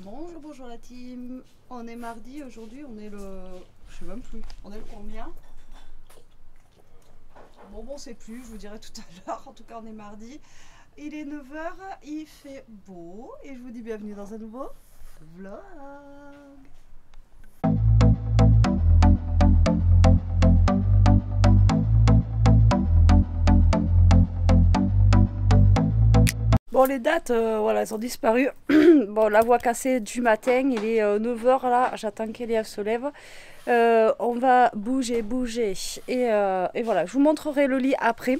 Bonjour, bonjour la team. On est mardi aujourd'hui, on est le... Je sais même plus. On est le combien? Bon, c'est plus, je vous dirai tout à l'heure. En tout cas, on est mardi. Il est 9 h, il fait beau et je vous dis bienvenue dans un nouveau vlog. Bon, les dates, voilà, elles ont disparu. Bon, la voix cassée du matin, il est 9 h là, j'attends qu'Elias se lève. On va bouger. Et voilà, je vous montrerai le lit après.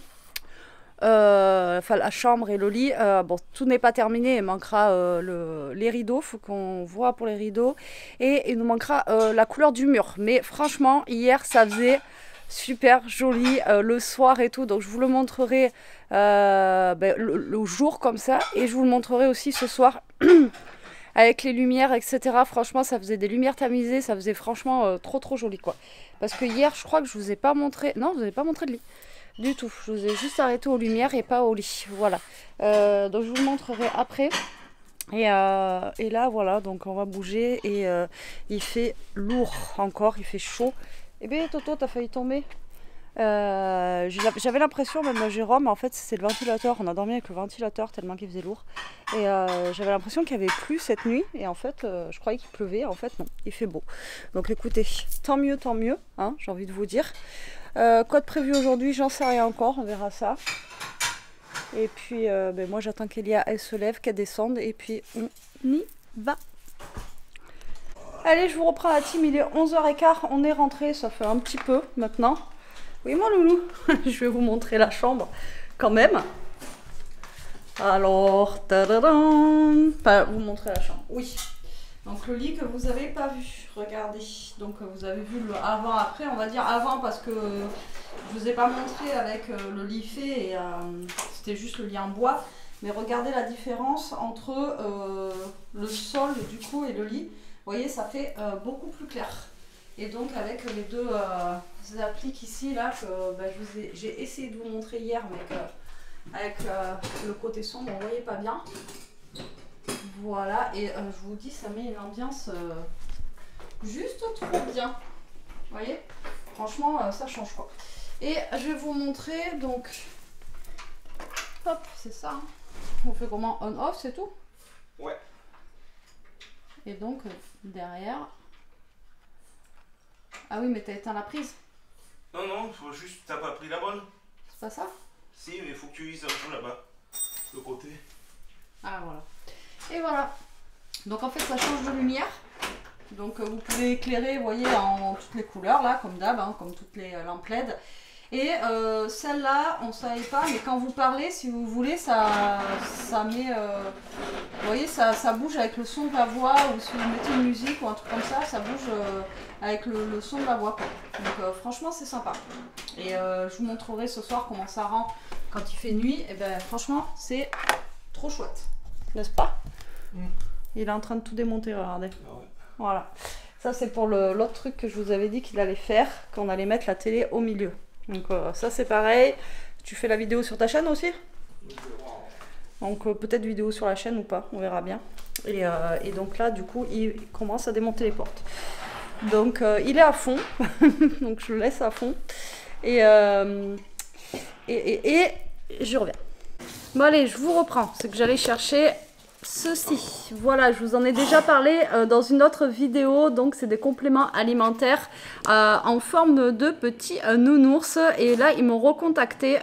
Enfin, la chambre et le lit. Bon, tout n'est pas terminé, il manquera les rideaux, faut qu'on voit pour les rideaux. Et il nous manquera la couleur du mur. Mais franchement, hier, ça faisait super joli le soir et tout, donc je vous le montrerai le jour comme ça, et je vous le montrerai aussi ce soir avec les lumières, etc. Franchement, ça faisait des lumières tamisées, ça faisait franchement trop joli quoi. Parce que hier, je crois que je vous ai pas montré, non, je vous ai pas montré de lit du tout, je vous ai juste arrêté aux lumières et pas au lit, voilà. Donc je vous le montrerai après. Et là voilà, donc on va bouger et il fait lourd encore, il fait chaud. Eh bien Toto, t'as failli tomber. J'avais l'impression, même à Jérôme, en fait c'est le ventilateur, on a dormi avec le ventilateur tellement qu'il faisait lourd. Et j'avais l'impression qu'il y avait plu cette nuit, et en fait je croyais qu'il pleuvait, en fait non, il fait beau. Donc écoutez, tant mieux, hein, j'ai envie de vous dire. Quoi de prévu aujourd'hui, j'en sais rien encore, on verra ça. Et puis moi j'attends qu'Elia elle se lève, qu'elle descende, et puis on y va. Allez, je vous reprends la team, il est 11h15, on est rentré, ça fait un petit peu maintenant. Oui, mon loulou, je vais vous montrer la chambre quand même. Alors, tadadam, enfin, vous montrer la chambre, oui. Donc le lit que vous n'avez pas vu, regardez. Donc vous avez vu le avant-après, on va dire avant parce que je vous ai pas montré avec le lit fait et c'était juste le lit en bois. Mais regardez la différence entre le sol du coup et le lit. Vous voyez, ça fait beaucoup plus clair. Et donc avec les deux appliques ici, là, que j'ai essayé de vous montrer hier, mais que, avec le côté sombre, on ne voyait pas bien. Voilà, et je vous dis, ça met une ambiance juste trop bien. Vous voyez, franchement, ça change quoi. Et je vais vous montrer, donc, hop, c'est ça. Hein. On fait comment? On-off, c'est tout? Ouais. Et donc, derrière... Ah oui, mais t'as éteint la prise? Non, faut juste, t'as pas pris la bonne? C'est pas ça? Si, mais il faut que tu utilises là-bas, le côté. Ah voilà. Et voilà. Donc en fait, ça change de lumière. Donc vous pouvez éclairer, vous voyez, en toutes les couleurs, là, comme d'hab, hein, comme toutes les lampes LED. Et celle-là, on ne savait pas, mais quand vous parlez, si vous voulez, ça met... vous voyez, ça bouge avec le son de la voix, ou si vous mettez une musique ou un truc comme ça bouge avec le son de la voix. Quoi. Donc franchement, c'est sympa. Et je vous montrerai ce soir comment ça rend quand il fait nuit. Et ben franchement, c'est trop chouette. N'est-ce pas? Il est en train de tout démonter, regardez. Ah ouais. Voilà. Ça, c'est pour l'autre truc que je vous avais dit qu'il allait faire, qu'on allait mettre la télé au milieu. Donc ça c'est pareil. Tu fais la vidéo sur ta chaîne aussi? Donc peut-être vidéo sur la chaîne ou pas, on verra bien. Et donc là du coup il commence à démonter les portes. Donc il est à fond, donc je le laisse à fond. Et je reviens. Bon allez, je vous reprends, c'est que j'allais chercher ceci. Voilà, je vous en ai déjà parlé dans une autre vidéo, donc c'est des compléments alimentaires en forme de petits nounours, et là ils m'ont recontacté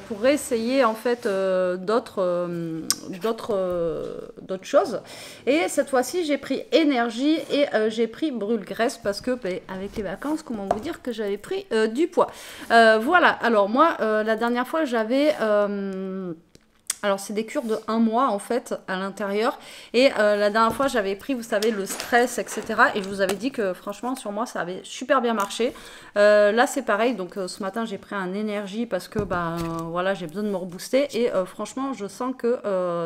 pour réessayer en fait d'autres choses, et cette fois-ci j'ai pris énergie et j'ai pris brûle graisse parce que avec les vacances, comment vous dire que j'avais pris du poids. Voilà, alors moi la dernière fois j'avais alors c'est des cures de 1 mois en fait à l'intérieur, et la dernière fois j'avais pris, vous savez, le stress, etc. Et je vous avais dit que franchement sur moi ça avait super bien marché. Là c'est pareil, donc ce matin j'ai pris un énergie parce que voilà, j'ai besoin de me rebooster, et franchement je sens que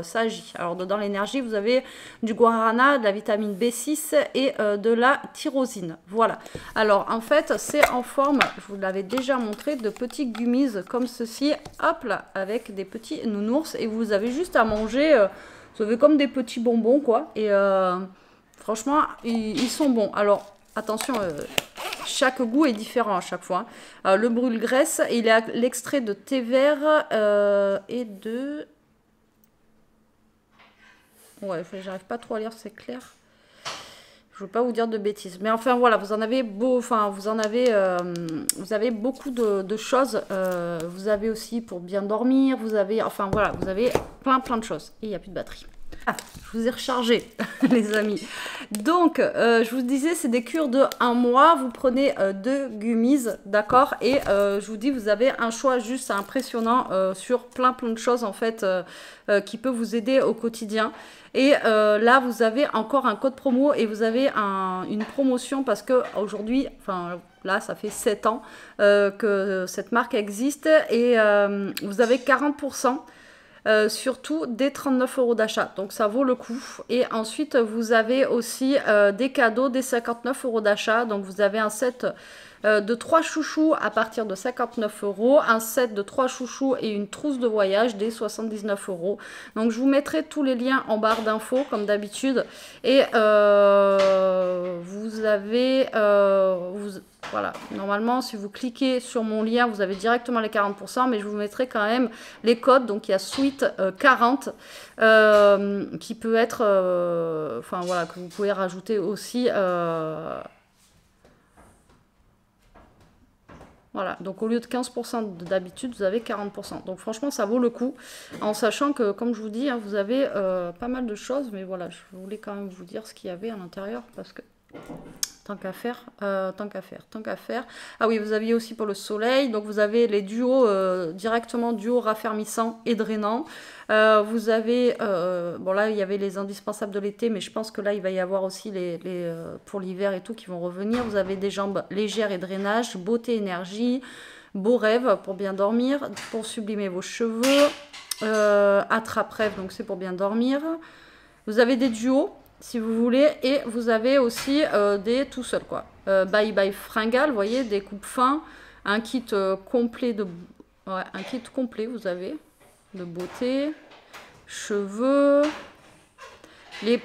ça agit. Alors dans l'énergie vous avez du guarana, de la vitamine B6 et de la tyrosine. Voilà, alors en fait c'est en forme, je vous l'avais déjà montré, de petits gummies comme ceci, hop là, avec des petits nounours, et vous avez juste à manger, ça fait comme des petits bonbons quoi, et Franchement, ils sont bons. Alors, attention, chaque goût est différent à chaque fois. Le brûle-graisse, il est à l'extrait de thé vert et de... Ouais, j'arrive pas trop à lire, c'est clair. Je veux pas vous dire de bêtises. Mais enfin, voilà, vous en avez vous avez beaucoup de choses. Vous avez aussi pour bien dormir. Vous avez, enfin voilà, vous avez plein de choses. Et il n'y a plus de batterie. Ah, je vous ai rechargé, les amis. Donc, je vous disais, c'est des cures de 1 mois. Vous prenez 2 gummies, d'accord? Et je vous dis, vous avez un choix juste impressionnant sur plein de choses, en fait, qui peut vous aider au quotidien. Et là, vous avez encore un code promo et vous avez une promotion parce que aujourd'hui, enfin là, ça fait 7 ans que cette marque existe et vous avez 40%. Surtout des 39 € d'achat, donc ça vaut le coup. Et ensuite vous avez aussi des cadeaux, des 59 € d'achat, donc vous avez un set de 3 chouchous à partir de 59 €, un set de 3 chouchous et une trousse de voyage des 79 €. Donc je vous mettrai tous les liens en barre d'infos comme d'habitude. Et vous avez... voilà, normalement si vous cliquez sur mon lien, vous avez directement les 40%, mais je vous mettrai quand même les codes. Donc il y a Sweet 40 qui peut être... enfin voilà, que vous pouvez rajouter aussi... Voilà, donc au lieu de 15% d'habitude, vous avez 40%. Donc franchement, ça vaut le coup, en sachant que, comme je vous dis, hein, vous avez pas mal de choses. Mais voilà, je voulais quand même vous dire ce qu'il y avait à l'intérieur, parce que tant qu'à faire. Ah oui, vous aviez aussi pour le soleil, donc vous avez les duos, directement duos raffermissants et drainants. Vous avez, bon là il y avait les indispensables de l'été, mais je pense que là il va y avoir aussi les pour l'hiver et tout qui vont revenir. Vous avez des jambes légères et drainage, beauté, énergie, beau rêve pour bien dormir, pour sublimer vos cheveux, attrape-rêve, donc c'est pour bien dormir. Vous avez des duos si vous voulez, et vous avez aussi des tout seuls quoi. Bye bye fringale, vous voyez, des coupes fins, un kit complet de, ouais, un kit complet vous avez de beauté, cheveux, les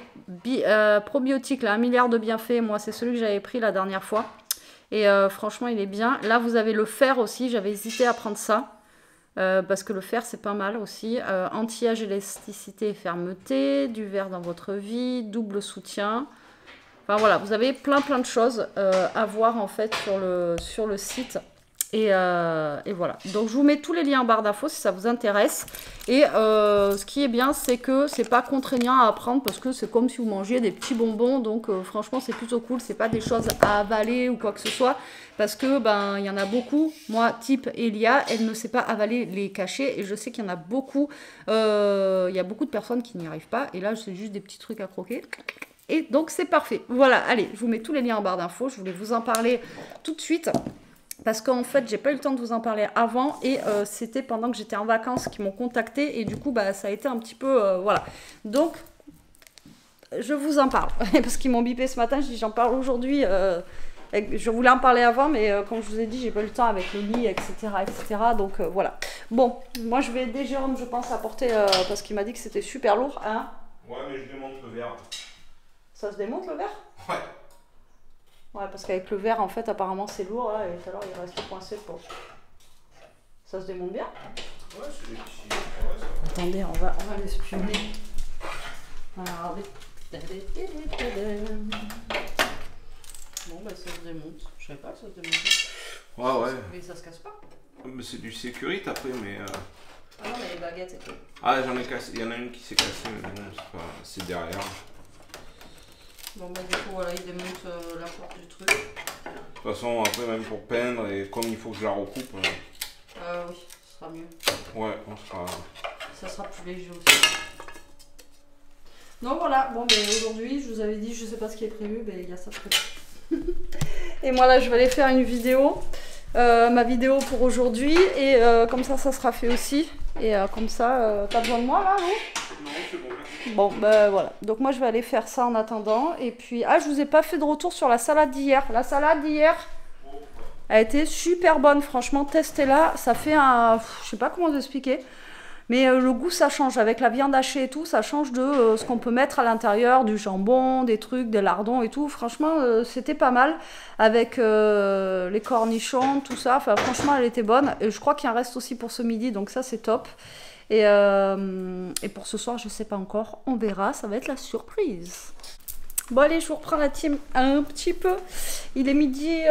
probiotiques là, 1 milliard de bienfaits. Moi c'est celui que j'avais pris la dernière fois et franchement il est bien. Là vous avez le fer aussi, j'avais hésité à prendre ça. Parce que le fer c'est pas mal aussi, anti-âge, élasticité et fermeté, du verre dans votre vie, double soutien, enfin voilà, vous avez plein de choses à voir en fait sur le site et voilà, donc je vous mets tous les liens en barre d'infos si ça vous intéresse. Et ce qui est bien, c'est que c'est pas contraignant à apprendre, parce que c'est comme si vous mangiez des petits bonbons, donc franchement c'est plutôt cool, c'est pas des choses à avaler ou quoi que ce soit, parce que ben il y en a beaucoup. Moi type Elia, elle ne sait pas avaler les cachets, et je sais qu'il y en a beaucoup, il y a beaucoup de personnes qui n'y arrivent pas, et là c'est juste des petits trucs à croquer. Et donc c'est parfait. Voilà, allez, je vous mets tous les liens en barre d'infos, je voulais vous en parler tout de suite. Parce qu'en fait, j'ai pas eu le temps de vous en parler avant, et c'était pendant que j'étais en vacances qu'ils m'ont contacté, et du coup, bah, ça a été un petit peu... voilà. Donc, je vous en parle. Parce qu'ils m'ont bipé ce matin, je dis j'en parle aujourd'hui. Je voulais en parler avant, mais comme je vous ai dit, j'ai pas eu le temps avec le lit, etc. etc. Donc, voilà. Bon, moi, je vais aider Jérôme, je pense, à porter, parce qu'il m'a dit que c'était super lourd. Hein. Ouais, mais je démonte le verre. Ça se démonte, le verre? Ouais. Ouais, parce qu'avec le verre, en fait, apparemment, c'est lourd, là, et tout à l'heure, il reste coincé pour... Ça se démonte bien? Ouais, c'est des petits... Ouais, ça va. Attendez, on va l'espionner. Regardez. Bon, bah, ça se démonte. Je savais pas que ça se démontait. Ouais, ouais. Mais ça se casse pas. Mais c'est du sécurité après, mais... Ah non, mais les baguettes et tout. Ah, j'en ai cassé. Il y en a une qui s'est cassée, mais bon, c'est derrière. Bon, bah, du coup, voilà, il démonte la porte du truc. De toute façon, après, même pour peindre, et comme il faut que je la recoupe... Oui, ce sera mieux. Ouais, on sera... Ça sera plus léger aussi. Donc voilà, bon, mais aujourd'hui, je vous avais dit, je sais pas ce qui est prévu, mais il y a ça de prévu. Et moi, là, je vais aller faire une vidéo. Ma vidéo pour aujourd'hui, et comme ça sera fait aussi, et comme ça t'as besoin de moi là, non? Non, c'est bon. Bon ben voilà, donc moi je vais aller faire ça en attendant. Et puis je vous ai pas fait de retour sur la salade d'hier. La salade d'hier a été super bonne, franchement, testez-la. Ça fait un, je sais pas comment vous expliquer, Mais le goût, ça change. Avec la viande hachée et tout, ça change de ce qu'on peut mettre à l'intérieur, du jambon, des trucs, des lardons et tout. Franchement, c'était pas mal. Avec les cornichons, tout ça. Enfin, franchement, elle était bonne. Et je crois qu'il en reste aussi pour ce midi, donc ça, c'est top. Et pour ce soir, je sais pas encore. On verra, ça va être la surprise. Bon allez, je vous reprends la team un petit peu. Il est midi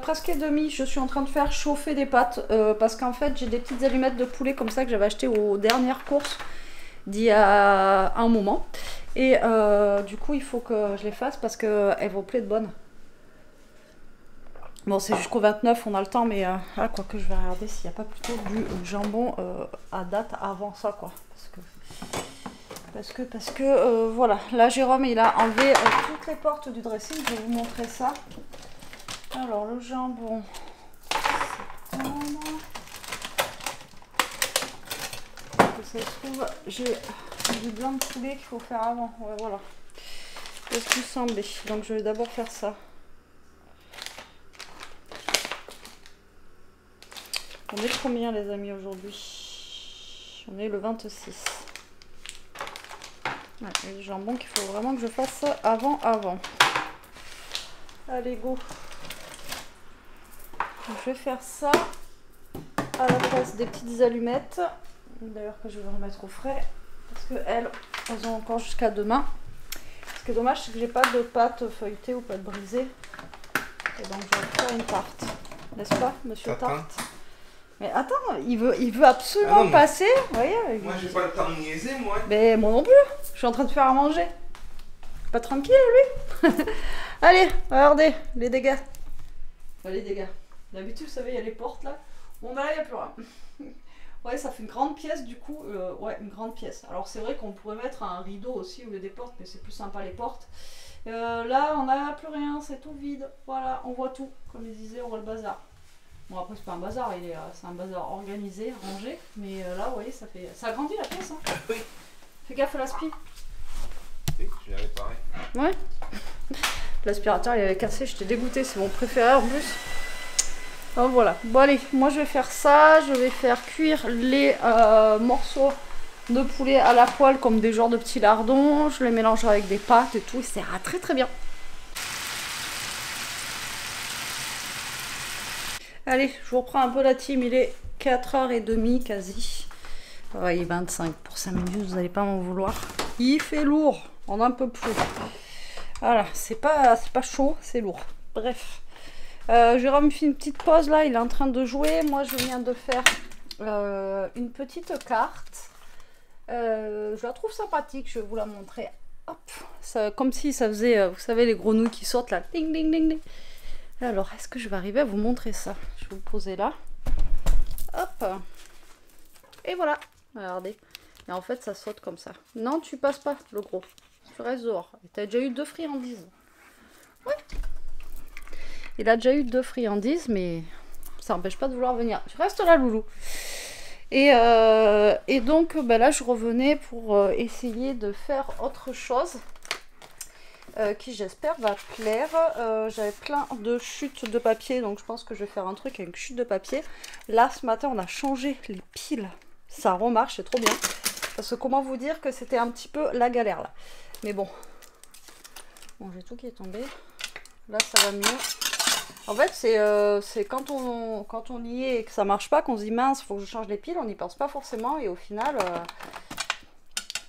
presque et demi. Je suis en train de faire chauffer des pâtes parce qu'en fait j'ai des petites allumettes de poulet comme ça que j'avais acheté aux dernières courses d'il y a un moment. Et du coup il faut que je les fasse parce qu'elles vont plaire de bonnes. Bon c'est jusqu'au 29, on a le temps, mais quoi que je vais regarder s'il n'y a pas plutôt du jambon à date avant ça quoi. Parce que voilà, là Jérôme il a enlevé toutes les portes du dressing, je vais vous montrer ça. Alors le jambon, ça se trouve, j'ai du blanc de poulet qu'il faut faire avant, ouais, voilà. C'est ce qui me semblait, donc je vais d'abord faire ça. On est combien les amis aujourd'hui? On est le 26. Ouais, et le jambon qu'il faut vraiment que je fasse avant. Allez, go. Je vais faire ça à la place des petites allumettes. D'ailleurs que je vais remettre au frais. Parce qu'elles ont encore jusqu'à demain. Ce qui est dommage, c'est que j'ai pas de pâte feuilletée ou pâte brisée. Et donc je vais faire une tarte. N'est-ce pas, monsieur Tarte? Mais attends, il veut absolument passer. Vous voyez, moi, j'ai pas le temps de niaiser, moi. Mais moi non plus. Je suis en train de faire à manger. Pas tranquille, lui. Allez, regardez, les dégâts. Enfin, les dégâts. D'habitude, vous savez, il y a les portes là. Bon, ben là, il n'y a plus rien. Ouais, ça fait une grande pièce, du coup. Ouais, une grande pièce. Alors, c'est vrai qu'on pourrait mettre un rideau aussi au lieu des portes, mais c'est plus sympa les portes. Là, on n'a plus rien, c'est tout vide. Voilà, on voit tout. Comme il disait, on voit le bazar. Bon après c'est pas un bazar, c'est un bazar organisé, rangé, mais là vous voyez ça agrandit la pièce hein. Oui. Fais gaffe à l'aspi. Oui, je l'ai réparé. Ouais. L'aspirateur il avait cassé, j'étais dégoûtée, c'est mon préféré en plus. Donc voilà, bon allez, moi je vais faire ça, je vais faire cuire les morceaux de poulet à la poêle comme des genres de petits lardons, je les mélangerai avec des pâtes et tout, et ça ira très très bien. Allez, je vous reprends un peu la team, il est 4h30 quasi. Ouais, il est 25 pour 5 minutes, vous n'allez pas m'en vouloir. Il fait lourd, on en peut plus. Voilà, c'est pas chaud, c'est lourd. Bref. Jérôme fait une petite pause là, il est en train de jouer. Moi, je viens de faire une petite carte. Je la trouve sympathique, je vais vous la montrer. Hop, ça, comme si ça faisait, vous savez, les grenouilles qui sautent là. Ding, ding, ding, ding. Alors, est-ce que je vais arriver à vous montrer ça? Je vais vous le poser là. Hop. Et voilà. Regardez. Et en fait, ça saute comme ça. Non, tu passes pas, le gros. Tu restes dehors. Et t'as déjà eu 2 friandises. Ouais. Il a déjà eu 2 friandises, mais ça n'empêche pas de vouloir venir. Tu restes là, loulou. Et donc, ben là, je revenais pour essayer de faire autre chose. Qui j'espère va plaire. J'avais plein de chutes de papier, donc je pense que je vais faire un truc avec chute de papier. Là ce matin on a changé les piles, ça remarche, c'est trop bien. Parce que comment vous dire que c'était un petit peu la galère là. Mais bon, j'ai tout qui est tombé. Là ça va mieux. En fait c'est quand on y est et que ça marche pas qu'on se dit mince, faut que je change les piles, on n'y pense pas forcément et au final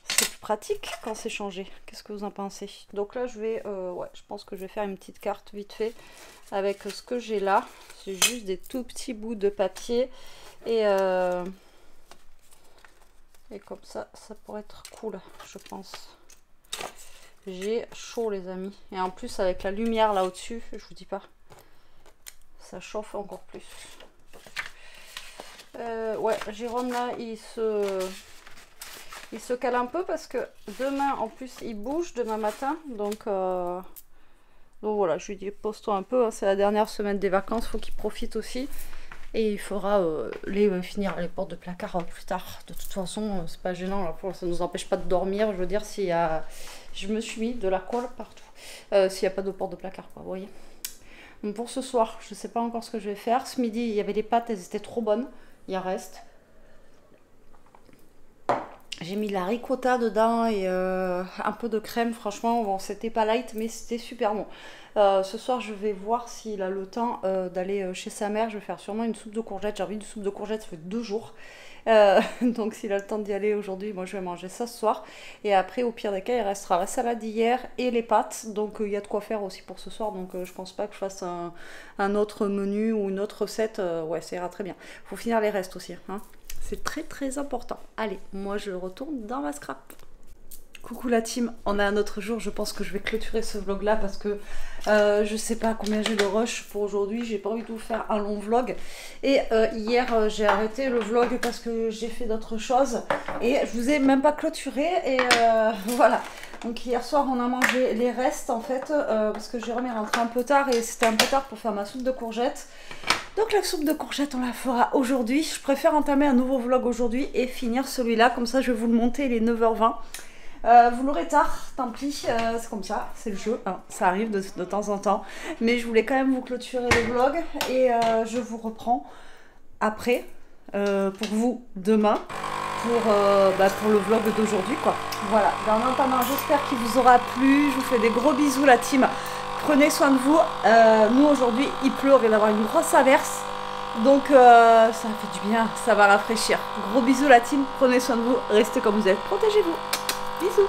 c'est plus pratique quand c'est changé. Qu'est-ce que vous en pensez? Donc là je vais ouais, je pense que je vais faire une petite carte vite fait avec ce que j'ai là. C'est juste des tout petits bouts de papier et comme ça pourrait être cool, je pense. J'ai chaud les amis, et en plus avec la lumière là au dessus, je vous dis pas, ça chauffe encore plus. Ouais, Jérôme là il se cale un peu parce que demain en plus il bouge demain matin, donc voilà, je lui dis pose-toi un peu, hein, c'est la dernière semaine des vacances, faut qu'il profite aussi. Et il faudra finir les portes de placard plus tard. De toute façon, c'est pas gênant, là, ça nous empêche pas de dormir. Je veux dire, s'il y a... Je me suis mis de la colle partout. S'il n'y a pas de porte de placard, quoi, vous voyez. Donc pour ce soir, je sais pas encore ce que je vais faire. Ce midi, il y avait les pâtes, elles étaient trop bonnes. Il en reste. J'ai mis de la ricotta dedans et un peu de crème. Franchement, bon, c'était pas light, mais c'était super bon. Ce soir, je vais voir s'il a le temps d'aller chez sa mère. Je vais faire sûrement une soupe de courgettes. J'ai envie d'une soupe de courgettes, ça fait 2 jours. Donc s'il a le temps d'y aller aujourd'hui, moi je vais manger ça ce soir. Et après, au pire des cas, il restera la salade d'hier et les pâtes. Donc il y a de quoi faire aussi pour ce soir. Donc je pense pas que je fasse un autre menu ou une autre recette. Ouais, ça ira très bien. Faut finir les restes aussi, hein. C'est très très important. Allez, moi je retourne dans ma scrap. Coucou la team, on a un autre jour, je pense que je vais clôturer ce vlog là parce que je sais pas combien j'ai de rush pour aujourd'hui, j'ai pas envie de vous faire un long vlog. Et hier j'ai arrêté le vlog parce que j'ai fait d'autres choses et je vous ai même pas clôturé et voilà. Donc hier soir on a mangé les restes en fait parce que Jérôme est rentré un peu tard et c'était un peu tard pour faire ma soupe de courgettes. Donc la soupe de courgettes on la fera aujourd'hui. Je préfère entamer un nouveau vlog aujourd'hui et finir celui-là, comme ça je vais vous le monter, il est 9h20. Vous l'aurez tard, tant pis, c'est comme ça, c'est le jeu, hein, ça arrive de temps en temps. Mais je voulais quand même vous clôturer le vlog et je vous reprends après, pour vous, demain, pour le vlog d'aujourd'hui, quoi. Voilà, en attendant, j'espère qu'il vous aura plu, je vous fais des gros bisous la team. Prenez soin de vous. Nous aujourd'hui il pleut, on vient d'avoir une grosse averse. Donc ça fait du bien, ça va rafraîchir. Gros bisous la team, prenez soin de vous, restez comme vous êtes, protégez-vous. Bisous.